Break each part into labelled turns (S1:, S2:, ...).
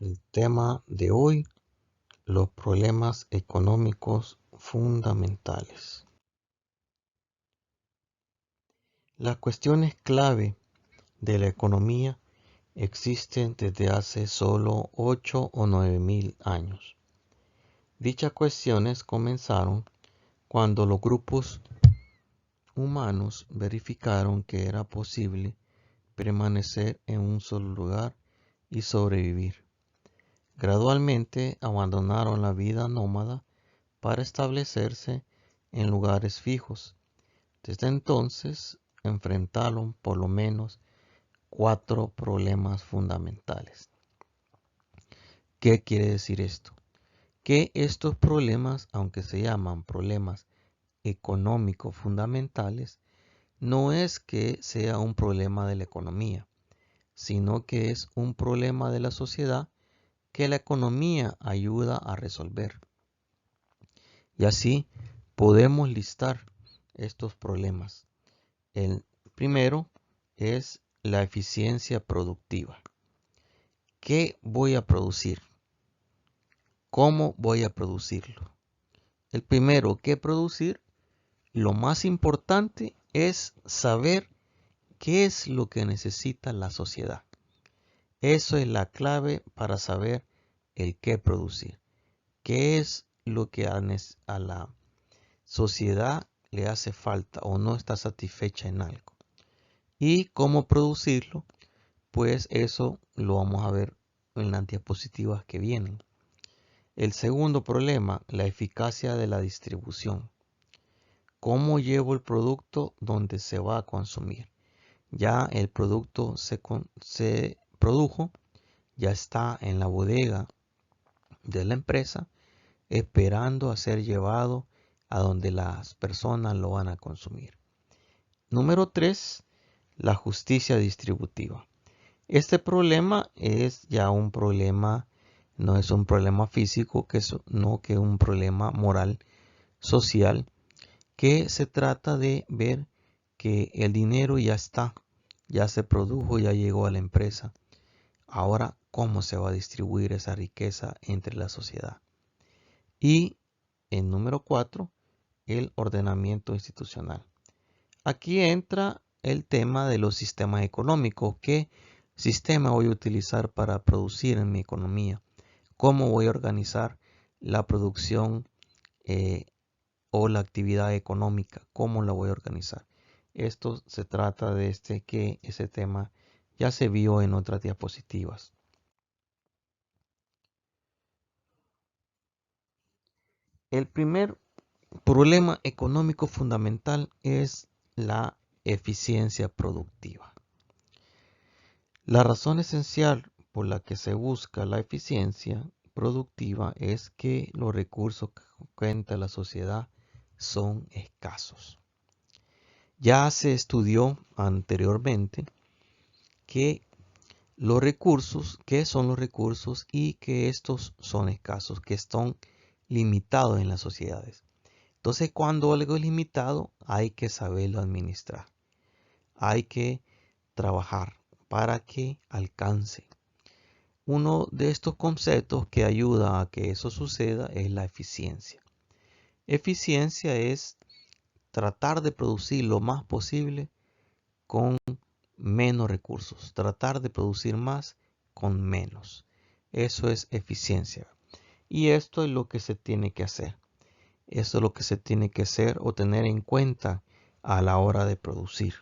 S1: El tema de hoy, los problemas económicos fundamentales. Las cuestiones clave de la economía existen desde hace solo 8 o 9 mil años. Dichas cuestiones comenzaron cuando los grupos humanos verificaron que era posible permanecer en un solo lugar y sobrevivir. Gradualmente abandonaron la vida nómada para establecerse en lugares fijos. Desde entonces enfrentaron por lo menos 4 problemas fundamentales. ¿Qué quiere decir esto? Que estos problemas, aunque se llaman problemas económicos fundamentales, no es que sea un problema de la economía, sino que es un problema de la sociedad que la economía ayuda a resolver. Y así podemos listar estos problemas. El primero es la eficiencia productiva. ¿Qué voy a producir? ¿Cómo voy a producirlo? El primero que producir, lo más importante es saber qué es lo que necesita la sociedad. Eso es la clave para saber el qué producir. ¿Qué es lo que a la sociedad le hace falta o no está satisfecha en algo? Y cómo producirlo, pues eso lo vamos a ver en las diapositivas que vienen. El segundo problema, la eficacia de la distribución. ¿Cómo llevo el producto donde se va a consumir? Ya el producto se produjo, ya está en la bodega de la empresa, esperando a ser llevado a donde las personas lo van a consumir. Número 3, la justicia distributiva. Este problema es ya un problema, no es un problema físico, no que un problema moral, social, que se trata de ver que el dinero ya está, ya se produjo, ya llegó a la empresa. Ahora, ¿cómo se va a distribuir esa riqueza entre la sociedad? Y en número 4, el ordenamiento institucional. Aquí entra el tema de los sistemas económicos. ¿Qué sistema voy a utilizar para producir en mi economía? ¿Cómo voy a organizar la producción o la actividad económica? ¿Cómo la voy a organizar? Esto se trata de que ese tema ya se vio en otras diapositivas. El primer problema económico fundamental es la eficiencia productiva. La razón esencial por la que se busca la eficiencia productiva es que los recursos que cuenta la sociedad son escasos. Ya se estudió anteriormente que los recursos, qué son los recursos y que estos son escasos, que están limitados en las sociedades. Entonces, cuando algo es limitado, hay que saberlo administrar. Hay que trabajar para que alcance. Uno de estos conceptos que ayuda a que eso suceda es la eficiencia. Eficiencia es tratar de producir lo más posible con menos recursos. Tratar de producir más con menos. Eso es eficiencia. Y esto es lo que se tiene que hacer. Eso es lo que se tiene que hacer o tener en cuenta a la hora de producir.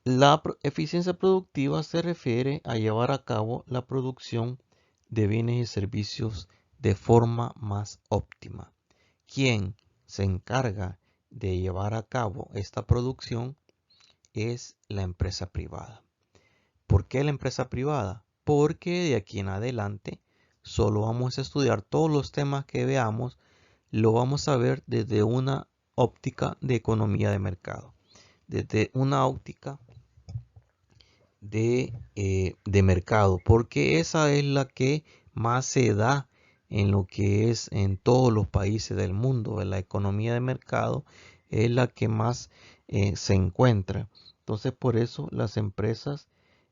S1: La eficiencia productiva se refiere a llevar a cabo la producción de bienes y servicios de forma más óptima. Quien se encarga de llevar a cabo esta producción es la empresa privada. ¿Por qué la empresa privada? Porque de aquí en adelante solo vamos a estudiar todos los temas que veamos, lo vamos a ver desde una óptica de economía de mercado, desde una óptica de mercado, porque esa es la que más se da en lo que es en todos los países del mundo. La economía de mercado es la que más se encuentra. Entonces, por eso las empresas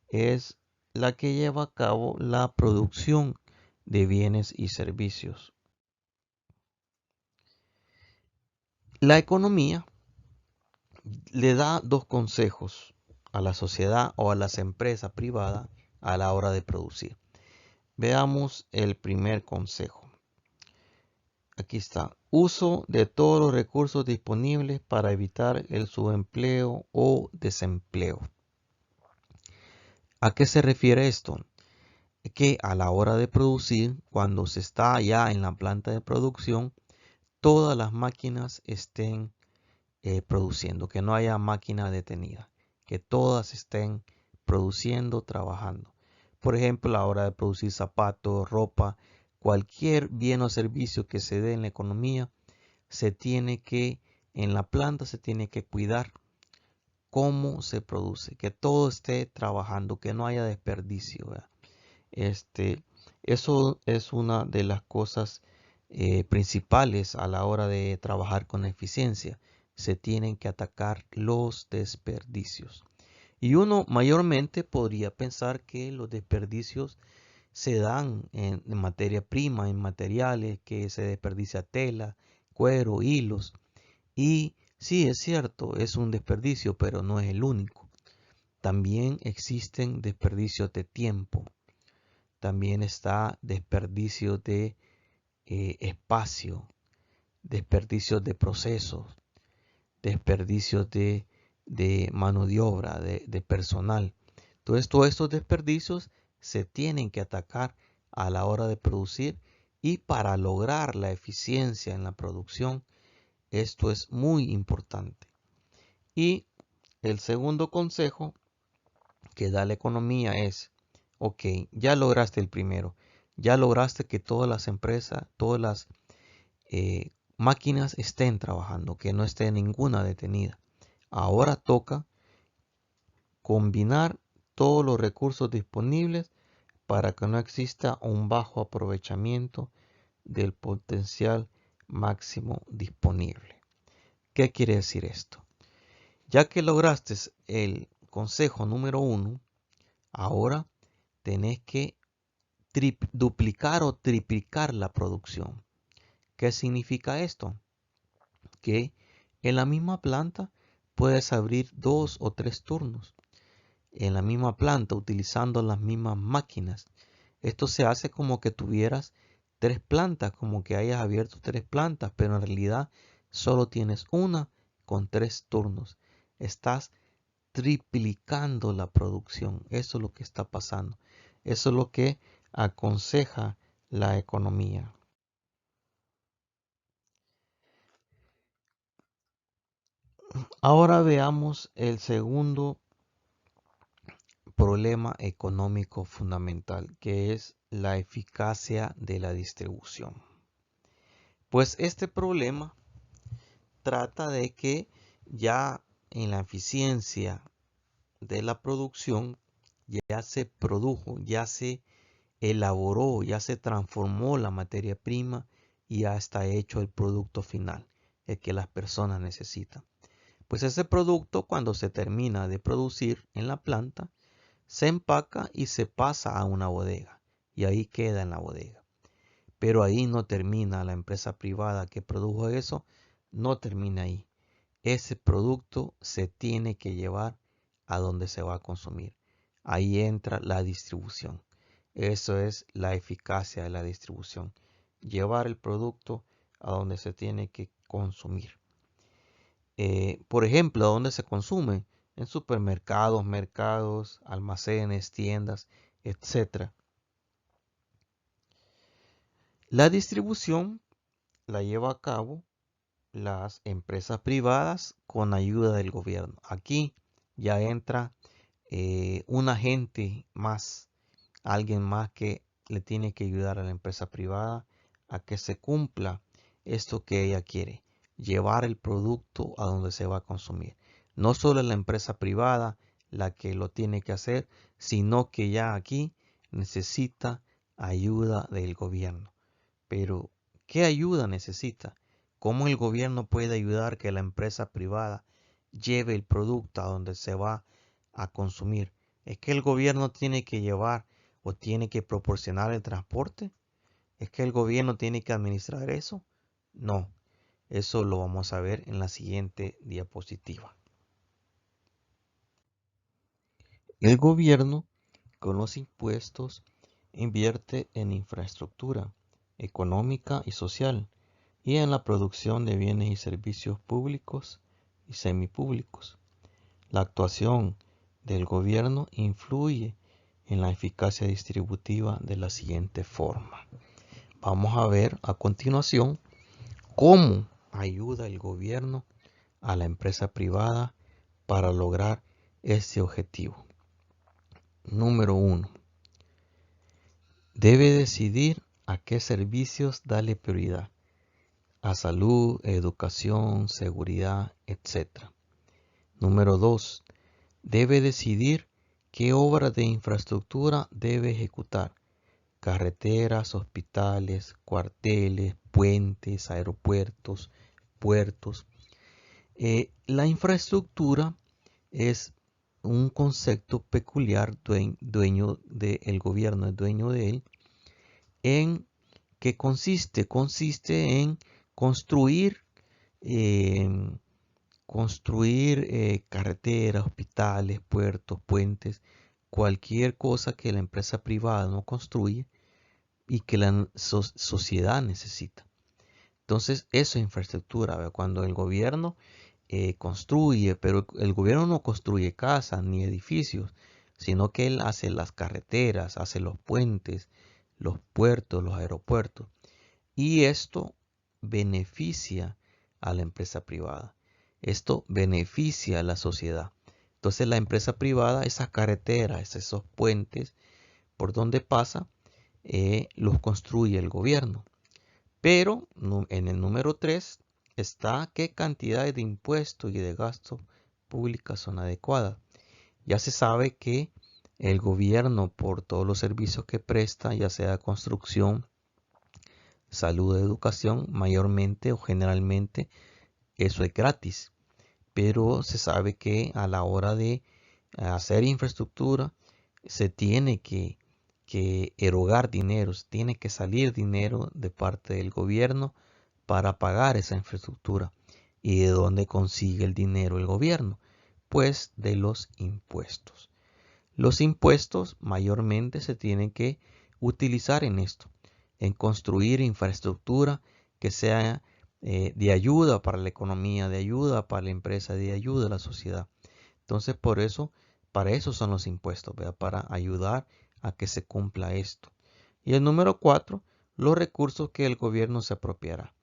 S1: es la que lleva a cabo la producción de bienes y servicios. La economía le da dos consejos a la sociedad o a las empresas privadas a la hora de producir. Veamos el primer consejo. Aquí está. Uso de todos los recursos disponibles para evitar el subempleo o desempleo. ¿A qué se refiere esto? Que a la hora de producir, cuando se está ya en la planta de producción, todas las máquinas estén produciendo, que no haya máquina detenida, que todas estén produciendo, trabajando. Por ejemplo, a la hora de producir zapatos, ropa, cualquier bien o servicio que se dé en la economía, en la planta se tiene que cuidar cómo se produce, que todo esté trabajando, que no haya desperdicio, ¿verdad? Eso es una de las cosas principales a la hora de trabajar con eficiencia. Se tienen que atacar los desperdicios. Y uno mayormente podría pensar que los desperdicios se dan en materia prima, en materiales, que se desperdicia tela, cuero, hilos. Y sí, es cierto, es un desperdicio, pero no es el único. También existen desperdicios de tiempo. También está desperdicio de espacio, desperdicios de procesos, desperdicios de mano de obra, de personal. Entonces, todos estos desperdicios se tienen que atacar a la hora de producir y para lograr la eficiencia en la producción, esto es muy importante. Y el segundo consejo que da la economía es, ok, ya lograste el primero, ya lograste que todas las empresas, todas las máquinas estén trabajando, que no esté ninguna detenida. Ahora toca combinar todos los recursos disponibles para que no exista un bajo aprovechamiento del potencial máximo disponible. ¿Qué quiere decir esto? Ya que lograste el consejo número 1, ahora tenés que duplicar o triplicar la producción. ¿Qué significa esto? Que en la misma planta puedes abrir 2 o 3 turnos. En la misma planta utilizando las mismas máquinas. Esto se hace como que tuvieras 3 plantas, como que hayas abierto 3 plantas, pero en realidad solo tienes una con 3 turnos. Estás triplicando la producción. Eso es lo que está pasando. Eso es lo que aconseja la economía. Ahora veamos el segundo problema económico fundamental, que es la eficacia de la distribución. Pues este problema trata de que ya en la eficiencia de la producción ya se produjo, ya se elaboró, ya se transformó la materia prima y ya está hecho el producto final, el que las personas necesitan. Pues ese producto, cuando se termina de producir en la planta, se empaca y se pasa a una bodega y ahí queda en la bodega. Pero ahí no termina. La empresa privada que produjo eso no termina ahí. Ese producto se tiene que llevar a donde se va a consumir. Ahí entra la distribución. Eso es la eficacia de la distribución. Llevar el producto a donde se tiene que consumir. Por ejemplo, ¿a dónde se consume? En supermercados, mercados, almacenes, tiendas, etc. La distribución la lleva a cabo las empresas privadas con ayuda del gobierno. Aquí ya entra un agente más, alguien más que le tiene que ayudar a la empresa privada a que se cumpla esto que ella quiere, llevar el producto a donde se va a consumir. No solo es la empresa privada la que lo tiene que hacer, sino que ya aquí necesita ayuda del gobierno. Pero, ¿qué ayuda necesita? ¿Cómo el gobierno puede ayudar que la empresa privada lleve el producto a donde se va a consumir? ¿Es que el gobierno tiene que llevar o tiene que proporcionar el transporte? ¿Es que el gobierno tiene que administrar eso? No, eso lo vamos a ver en la siguiente diapositiva. El gobierno, con los impuestos, invierte en infraestructura económica y social y en la producción de bienes y servicios públicos y semipúblicos. La actuación del gobierno influye en la eficacia distributiva de la siguiente forma. Vamos a ver a continuación cómo ayuda el gobierno a la empresa privada para lograr este objetivo. Número 1. Debe decidir a qué servicios darle prioridad. A salud, educación, seguridad, etc. Número 2. Debe decidir qué obras de infraestructura debe ejecutar. Carreteras, hospitales, cuarteles, puentes, aeropuertos, puertos. La infraestructura es un concepto peculiar, dueño del gobierno, es dueño de él, en que consiste en construir, carreteras, hospitales, puertos, puentes, cualquier cosa que la empresa privada no construye y que la sociedad necesita. Entonces, eso es infraestructura, ¿verdad? Cuando el gobierno construye, pero el gobierno no construye casas ni edificios, sino que él hace las carreteras, hace los puentes, los puertos, los aeropuertos. Y esto beneficia a la empresa privada. Esto beneficia a la sociedad. Entonces la empresa privada, esas carreteras, esos puentes por donde pasa, los construye el gobierno. Pero en el número 3 está qué cantidades de impuestos y de gastos públicos son adecuadas. Ya se sabe que el gobierno, por todos los servicios que presta, ya sea construcción, salud, educación, mayormente o generalmente eso es gratis. Pero se sabe que a la hora de hacer infraestructura se tiene que erogar dinero, se tiene que salir dinero de parte del gobierno para pagar esa infraestructura. ¿Y de dónde consigue el dinero el gobierno? Pues de los impuestos. Los impuestos mayormente se tienen que utilizar en esto, en construir infraestructura que sea de ayuda para la economía, de ayuda para la empresa, de ayuda a la sociedad. Entonces, por eso, para eso son los impuestos, ¿verdad? Para ayudar a que se cumpla esto. Y el número 4, los recursos que el gobierno se apropiará.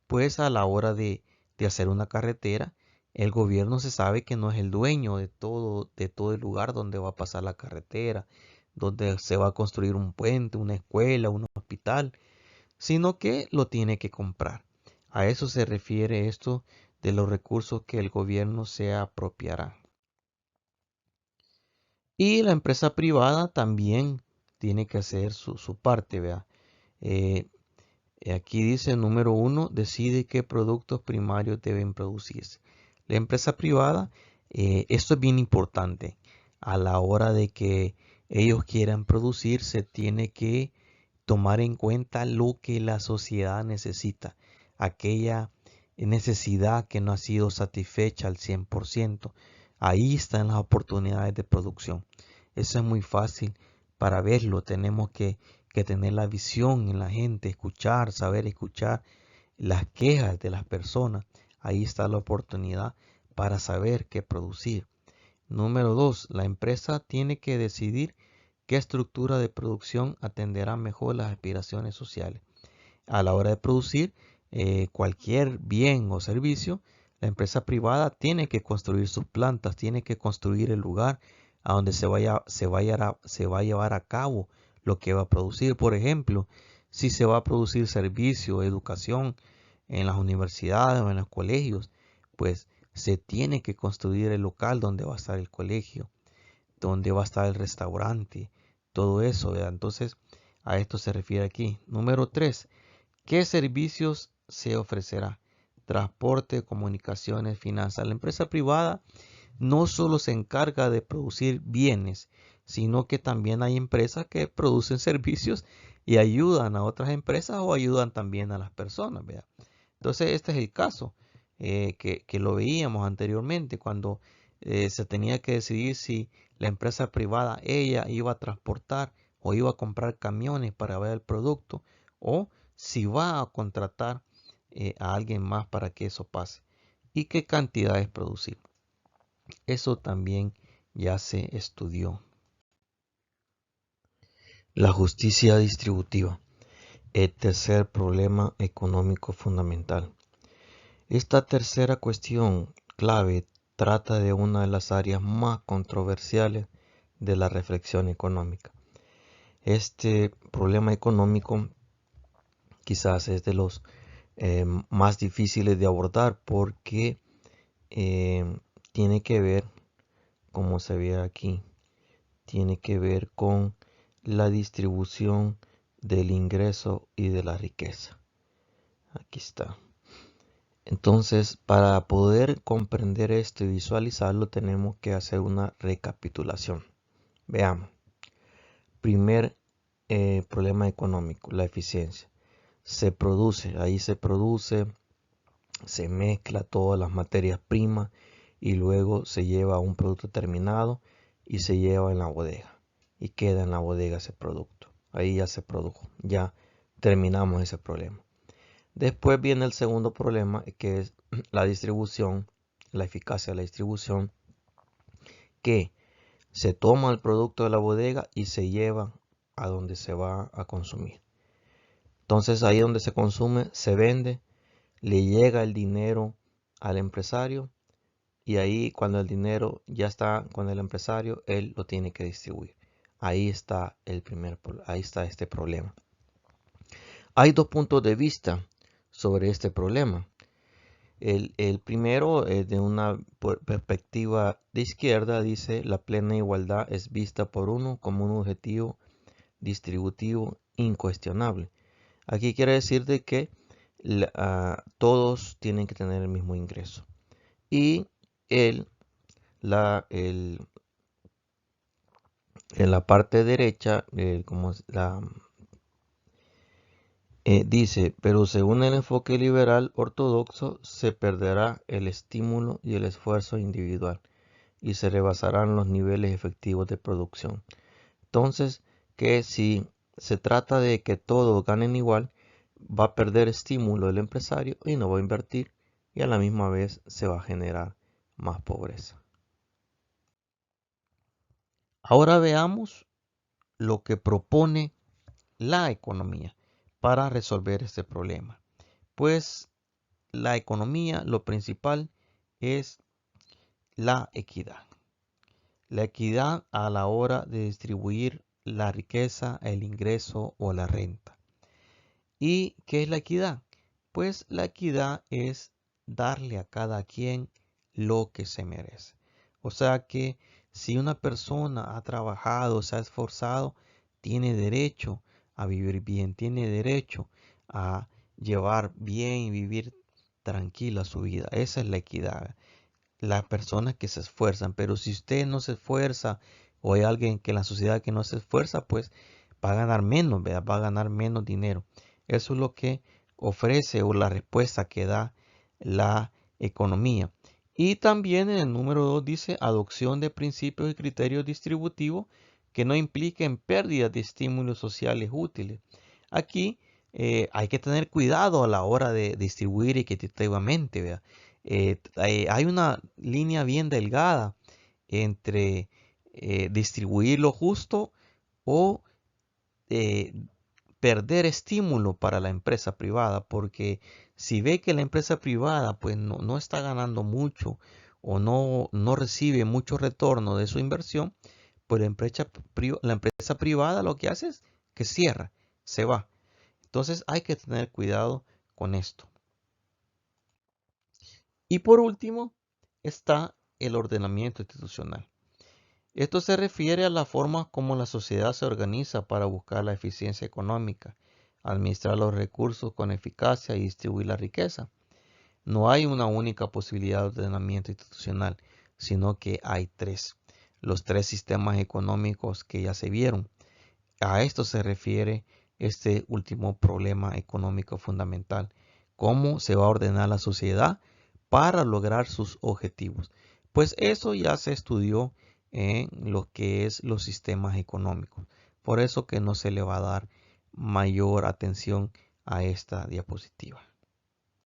S1: Pues a la hora de hacer una carretera, el gobierno se sabe que no es el dueño de todo el lugar donde va a pasar la carretera, donde se va a construir un puente, una escuela, un hospital, sino que lo tiene que comprar. A eso se refiere esto de los recursos que el gobierno se apropiará. Y la empresa privada también tiene que hacer su parte, ¿vea? Aquí dice número 1, decide qué productos primarios deben producirse. La empresa privada, esto es bien importante. A la hora de que ellos quieran producir, se tiene que tomar en cuenta lo que la sociedad necesita. Aquella necesidad que no ha sido satisfecha al 100%. Ahí están las oportunidades de producción. Eso es muy fácil para verlo. Tenemos que tener la visión en la gente, escuchar, saber escuchar las quejas de las personas. Ahí está la oportunidad para saber qué producir. Número 2, la empresa tiene que decidir qué estructura de producción atenderá mejor las aspiraciones sociales. A la hora de producir cualquier bien o servicio, la empresa privada tiene que construir sus plantas, tiene que construir el lugar a donde se va a llevar a cabo lo que va a producir. Por ejemplo, si se va a producir servicio, educación en las universidades o en los colegios, pues se tiene que construir el local donde va a estar el colegio, donde va a estar el restaurante, todo eso, ¿verdad? Entonces, a esto se refiere aquí. Número 3, ¿qué servicios se ofrecerá? Transporte, comunicaciones, finanzas. La empresa privada no solo se encarga de producir bienes, sino que también hay empresas que producen servicios y ayudan a otras empresas o ayudan también a las personas, ¿verdad? Entonces, este es el caso que lo veíamos anteriormente cuando se tenía que decidir si la empresa privada, ella iba a transportar o iba a comprar camiones para ver el producto o si va a contratar a alguien más para que eso pase y qué cantidades producir. Eso también ya se estudió. La justicia distributiva, el tercer problema económico fundamental. Esta tercera cuestión clave trata de una de las áreas más controversiales de la reflexión económica. Este problema económico quizás es de los más difíciles de abordar porque tiene que ver, como se ve aquí, tiene que ver con la distribución del ingreso y de la riqueza. Aquí está. Entonces, para poder comprender esto y visualizarlo, tenemos que hacer una recapitulación. Veamos. Primer problema económico, la eficiencia. Ahí se produce, se mezcla todas las materias primas y luego se lleva a un producto terminado y se lleva en la bodega. Y queda en la bodega ese producto. Ahí ya se produjo, ya terminamos ese problema. Después viene el segundo problema, que es la distribución, la eficacia de la distribución, que se toma el producto de la bodega y se lleva a donde se va a consumir. Entonces ahí donde se consume, se vende, le llega el dinero al empresario y ahí cuando el dinero ya está con el empresario, él lo tiene que distribuir. Ahí está ahí está este problema. Hay dos puntos de vista sobre este problema. El primero, de una perspectiva de izquierda, dice la plena igualdad es vista por uno como un objetivo distributivo incuestionable. Aquí quiere decir de que todos tienen que tener el mismo ingreso. Y en la parte derecha, como dice, pero según el enfoque liberal ortodoxo, se perderá el estímulo y el esfuerzo individual y se rebasarán los niveles efectivos de producción. Entonces, que si se trata de que todos ganen igual, va a perder estímulo el empresario y no va a invertir y a la misma vez se va a generar más pobreza. Ahora veamos lo que propone la economía para resolver este problema. Pues la economía, lo principal es la equidad. La equidad a la hora de distribuir la riqueza, el ingreso o la renta. ¿Y qué es la equidad? Pues la equidad es darle a cada quien lo que se merece. O sea que si una persona ha trabajado, se ha esforzado, tiene derecho a vivir bien, tiene derecho a llevar bien y vivir tranquila su vida. Esa es la equidad. Las personas que se esfuerzan, pero si usted no se esfuerza o hay alguien que en la sociedad que no se esfuerza, pues va a ganar menos, ¿verdad? Va a ganar menos dinero. Eso es lo que ofrece o la respuesta que da la economía. Y también en el número 2 dice adopción de principios y criterios distributivos que no impliquen pérdidas de estímulos sociales útiles. Aquí hay que tener cuidado a la hora de distribuir equitativamente, ¿verdad? Hay una línea bien delgada entre distribuir lo justo o eh, perder estímulo para la empresa privada, porque si ve que la empresa privada pues no está ganando mucho o no recibe mucho retorno de su inversión, pues la empresa privada lo que hace es que cierra, se va. Entonces hay que tener cuidado con esto. Y por último está el ordenamiento institucional. Esto se refiere a la forma como la sociedad se organiza para buscar la eficiencia económica, administrar los recursos con eficacia y distribuir la riqueza. No hay una única posibilidad de ordenamiento institucional, sino que hay tres. los tres sistemas económicos que ya se vieron. A esto se refiere este último problema económico fundamental. ¿Cómo se va a ordenar la sociedad para lograr sus objetivos? Pues eso ya se estudió en lo que es los sistemas económicos. Por eso que no se le va a dar mayor atención a esta diapositiva.